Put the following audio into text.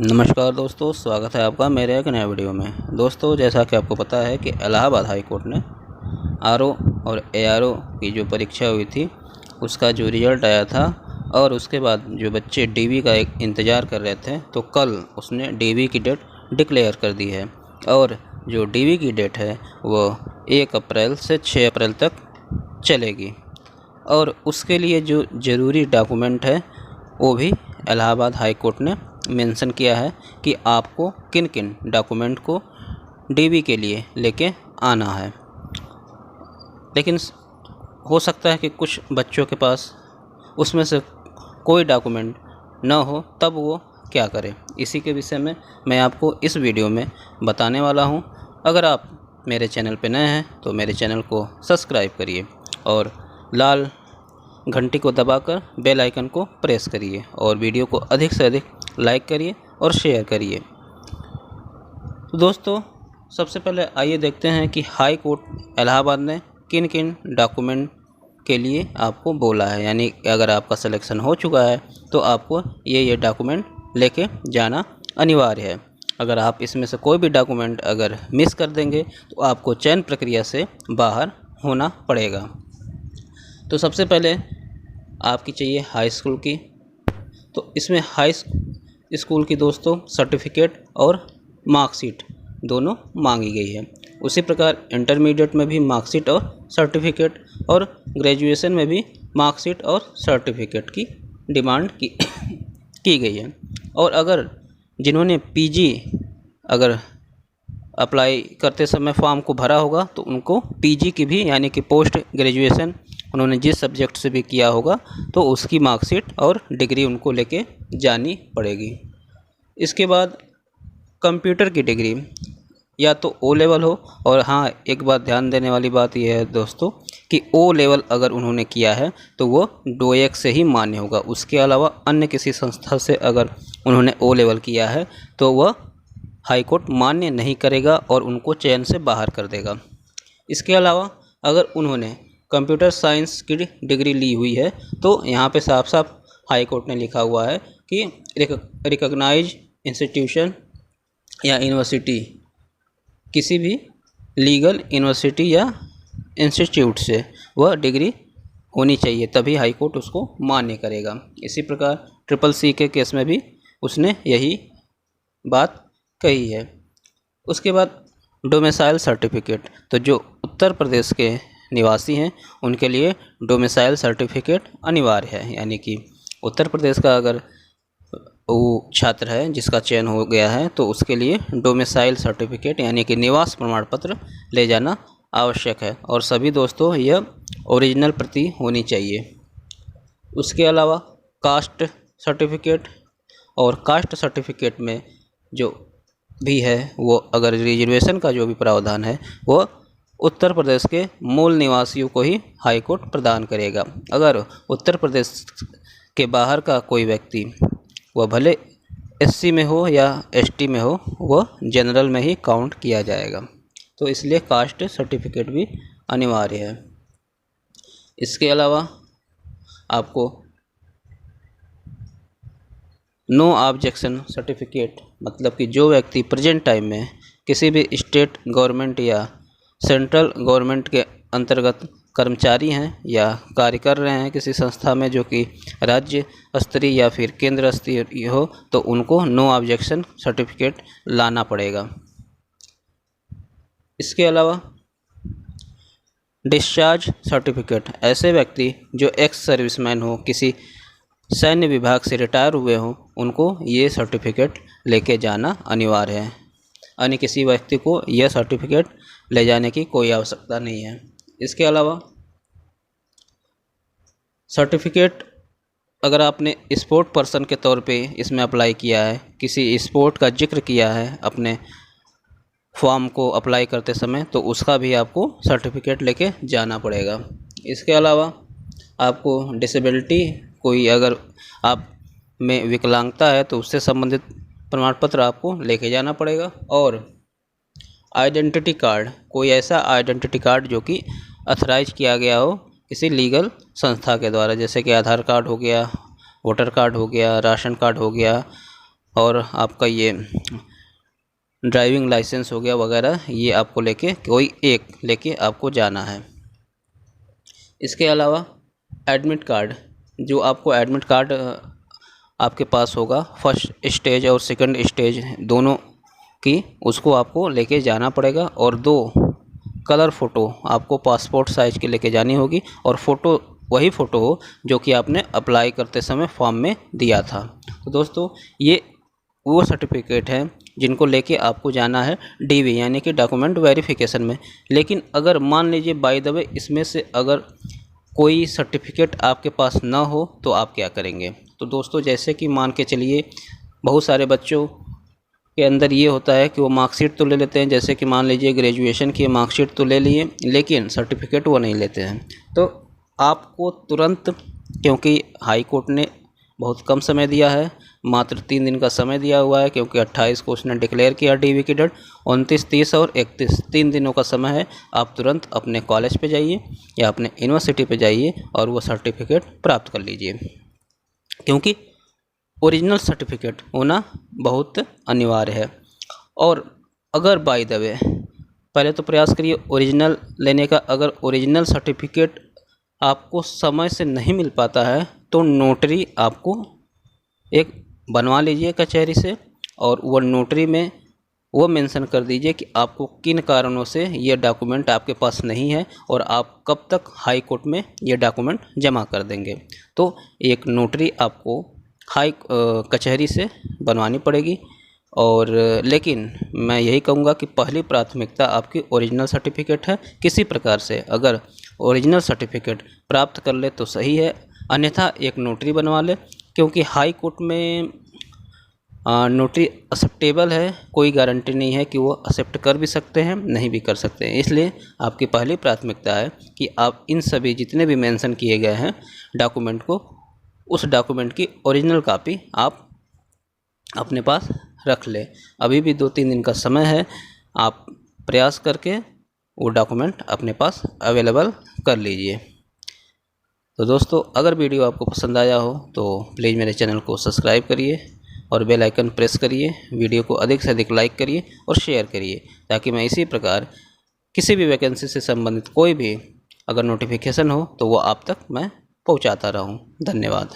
नमस्कार दोस्तों, स्वागत है आपका मेरे एक नए वीडियो में। दोस्तों, जैसा कि आपको पता है कि इलाहाबाद हाई कोर्ट ने आरओ और एआरओ की जो परीक्षा हुई थी उसका जो रिज़ल्ट आया था और उसके बाद जो बच्चे डीवी का एक इंतज़ार कर रहे थे, तो कल उसने डीवी की डेट डिक्लेयर कर दी है। और जो डीवी की डेट है वो 1 अप्रैल से 6 अप्रैल तक चलेगी। और उसके लिए जो ज़रूरी डॉक्यूमेंट है वो भी इलाहाबाद हाई कोर्ट ने मेंशन किया है कि आपको किन किन डॉक्यूमेंट को डीवी के लिए लेके आना है। लेकिन हो सकता है कि कुछ बच्चों के पास उसमें से कोई डॉक्यूमेंट न हो, तब वो क्या करें। इसी के विषय में मैं आपको इस वीडियो में बताने वाला हूं। अगर आप मेरे चैनल पर नए हैं तो मेरे चैनल को सब्सक्राइब करिए और लाल घंटी को दबाकर बेल आइकन को प्रेस करिए और वीडियो को अधिक से अधिक लाइक करिए और शेयर करिए। तो दोस्तों, सबसे पहले आइए देखते हैं कि हाई कोर्ट इलाहाबाद ने किन किन डॉक्यूमेंट के लिए आपको बोला है। यानी अगर आपका सिलेक्शन हो चुका है तो आपको ये डॉक्यूमेंट लेके जाना अनिवार्य है। अगर आप इसमें से कोई भी डॉक्यूमेंट अगर मिस कर देंगे तो आपको चयन प्रक्रिया से बाहर होना पड़ेगा। तो सबसे पहले आपकी चाहिए हाई स्कूल की। तो इसमें हाई स्कूल की दोस्तों सर्टिफिकेट और मार्कशीट दोनों मांगी गई है। उसी प्रकार इंटरमीडिएट में भी मार्कशीट और सर्टिफिकेट और ग्रेजुएशन में भी मार्कशीट और सर्टिफिकेट की डिमांड की गई है। और अगर जिन्होंने पीजी अगर अप्लाई करते समय फॉर्म को भरा होगा तो उनको पीजी की भी यानी कि पोस्ट ग्रेजुएशन उन्होंने जिस सब्जेक्ट से भी किया होगा तो उसकी मार्कशीट और डिग्री उनको लेके जानी पड़ेगी। इसके बाद कंप्यूटर की डिग्री या तो ओ लेवल हो, और हाँ, एक बात ध्यान देने वाली बात यह है दोस्तों कि ओ लेवल अगर उन्होंने किया है तो वो डोएक से ही मान्य होगा। उसके अलावा अन्य किसी संस्था से अगर उन्होंने ओ लेवल किया है तो वह हाई कोर्ट मान्य नहीं करेगा और उनको चयन से बाहर कर देगा। इसके अलावा अगर उन्होंने कंप्यूटर साइंस की डिग्री ली हुई है तो यहाँ पे साफ साफ हाई कोर्ट ने लिखा हुआ है कि रिकॉग्नाइज इंस्टीट्यूशन या यूनिवर्सिटी, किसी भी लीगल यूनिवर्सिटी या इंस्टीट्यूट से वह डिग्री होनी चाहिए, तभी हाई कोर्ट उसको मान्य करेगा। इसी प्रकार CCC के केस में भी उसने यही बात कही है। उसके बाद डोमिसाइल सर्टिफिकेट, तो जो उत्तर प्रदेश के निवासी हैं उनके लिए डोमिसाइल सर्टिफिकेट अनिवार्य है। यानी कि उत्तर प्रदेश का अगर वो छात्र है जिसका चयन हो गया है तो उसके लिए डोमिसाइल सर्टिफिकेट यानी कि निवास प्रमाण पत्र ले जाना आवश्यक है। और सभी दोस्तों यह ओरिजिनल प्रति होनी चाहिए। उसके अलावा कास्ट सर्टिफिकेट, और कास्ट सर्टिफिकेट में जो भी है वो अगर रिजर्वेशन का जो भी प्रावधान है वो उत्तर प्रदेश के मूल निवासियों को ही हाई कोर्ट प्रदान करेगा। अगर उत्तर प्रदेश के बाहर का कोई व्यक्ति, वह भले SC में हो या ST में हो, वह जनरल में ही काउंट किया जाएगा। तो इसलिए कास्ट सर्टिफिकेट भी अनिवार्य है। इसके अलावा आपको नो ऑब्जेक्शन सर्टिफिकेट, मतलब कि जो व्यक्ति प्रेजेंट टाइम में किसी भी स्टेट गवर्नमेंट या सेंट्रल गवर्नमेंट के अंतर्गत कर्मचारी हैं या कार्य कर रहे हैं किसी संस्था में जो कि राज्य स्तरीय या फिर केंद्र स्तरीय हो, तो उनको नो ऑब्जेक्शन सर्टिफिकेट लाना पड़ेगा। इसके अलावा डिस्चार्ज सर्टिफिकेट, ऐसे व्यक्ति जो एक्स सर्विसमैन हो, किसी सैन्य विभाग से रिटायर हुए हों, उनको ये सर्टिफिकेट लेके जाना अनिवार्य है। अन्य किसी व्यक्ति को यह सर्टिफिकेट ले जाने की कोई आवश्यकता नहीं है। इसके अलावा सर्टिफिकेट अगर आपने स्पोर्ट पर्सन के तौर पे इसमें अप्लाई किया है, किसी स्पोर्ट का जिक्र किया है अपने फॉर्म को अप्लाई करते समय, तो उसका भी आपको सर्टिफिकेट लेके जाना पड़ेगा। इसके अलावा आपको डिसेबिलिटी, कोई अगर आप में विकलांगता है तो उससे संबंधित प्रमाण पत्र आपको लेके जाना पड़ेगा। और आइडेंटिटी कार्ड, कोई ऐसा आइडेंटिटी कार्ड जो कि अथराइज किया गया हो किसी लीगल संस्था के द्वारा, जैसे कि आधार कार्ड हो गया, वोटर कार्ड हो गया, राशन कार्ड हो गया, और आपका ये ड्राइविंग लाइसेंस हो गया वगैरह, ये आपको लेके कोई एक लेके आपको जाना है। इसके अलावा एडमिट कार्ड, जो आपको एडमिट कार्ड आपके पास होगा फर्स्ट स्टेज और सेकंड स्टेज दोनों की, उसको आपको लेके जाना पड़ेगा। और 2 कलर फ़ोटो आपको पासपोर्ट साइज़ की लेके जानी होगी, और फ़ोटो वही फ़ोटो हो जो कि आपने अप्लाई करते समय फॉर्म में दिया था। तो दोस्तों ये वो सर्टिफिकेट हैं जिनको लेके आपको जाना है डीवी यानी कि डॉक्यूमेंट वेरिफिकेशन में। लेकिन अगर मान लीजिए बाय द वे इसमें से अगर कोई सर्टिफिकेट आपके पास ना हो तो आप क्या करेंगे? तो दोस्तों जैसे कि मान के चलिए बहुत सारे बच्चों के अंदर ये होता है कि वो मार्कशीट तो ले लेते हैं, जैसे कि मान लीजिए ग्रेजुएशन की मार्कशीट तो ले लिए लेकिन सर्टिफिकेट वो नहीं लेते हैं। तो आपको तुरंत, क्योंकि हाई कोर्ट ने बहुत कम समय दिया है, मात्र 3 दिन का समय दिया हुआ है, क्योंकि 28 को उसने डिक्लेयर किया डीवी की डेट, 29, 30 और 31 3 दिनों का समय है। आप तुरंत अपने कॉलेज पे जाइए या अपने यूनिवर्सिटी पे जाइए और वो सर्टिफिकेट प्राप्त कर लीजिए, क्योंकि ओरिजिनल सर्टिफिकेट होना बहुत अनिवार्य है। और अगर बाय द वे पहले तो प्रयास करिए ओरिजिनल लेने का। अगर ओरिजिनल सर्टिफिकेट आपको समय से नहीं मिल पाता है तो नोटरी आपको एक बनवा लीजिए कचहरी से, और वो नोटरी में वो मेंशन कर दीजिए कि आपको किन कारणों से ये डॉक्यूमेंट आपके पास नहीं है और आप कब तक हाई कोर्ट में ये डॉक्यूमेंट जमा कर देंगे। तो एक नोटरी आपको कचहरी से बनवानी पड़ेगी। और लेकिन मैं यही कहूँगा कि पहली प्राथमिकता आपकी ओरिजिनल सर्टिफिकेट है। किसी प्रकार से अगर ओरिजिनल सर्टिफिकेट प्राप्त कर ले तो सही है, अन्यथा एक नोटरी बनवा ले, क्योंकि हाई कोर्ट में नोटरी एक्सेप्टेबल है, कोई गारंटी नहीं है कि वो एक्सेप्ट कर भी सकते हैं नहीं भी कर सकते हैं। इसलिए आपकी पहली प्राथमिकता है कि आप इन सभी जितने भी मेंशन किए गए हैं डॉक्यूमेंट को, उस डॉक्यूमेंट की ओरिजिनल कॉपी आप अपने पास रख ले। अभी भी 2-3 दिन का समय है, आप प्रयास करके वो डॉक्यूमेंट अपने पास अवेलेबल कर लीजिए। तो दोस्तों अगर वीडियो आपको पसंद आया हो तो प्लीज़ मेरे चैनल को सब्सक्राइब करिए और बेल आइकन प्रेस करिए। वीडियो को अधिक से अधिक लाइक करिए और शेयर करिए, ताकि मैं इसी प्रकार किसी भी वैकेंसी से संबंधित कोई भी अगर नोटिफिकेशन हो तो वो आप तक मैं पहुंचाता रहूं। धन्यवाद।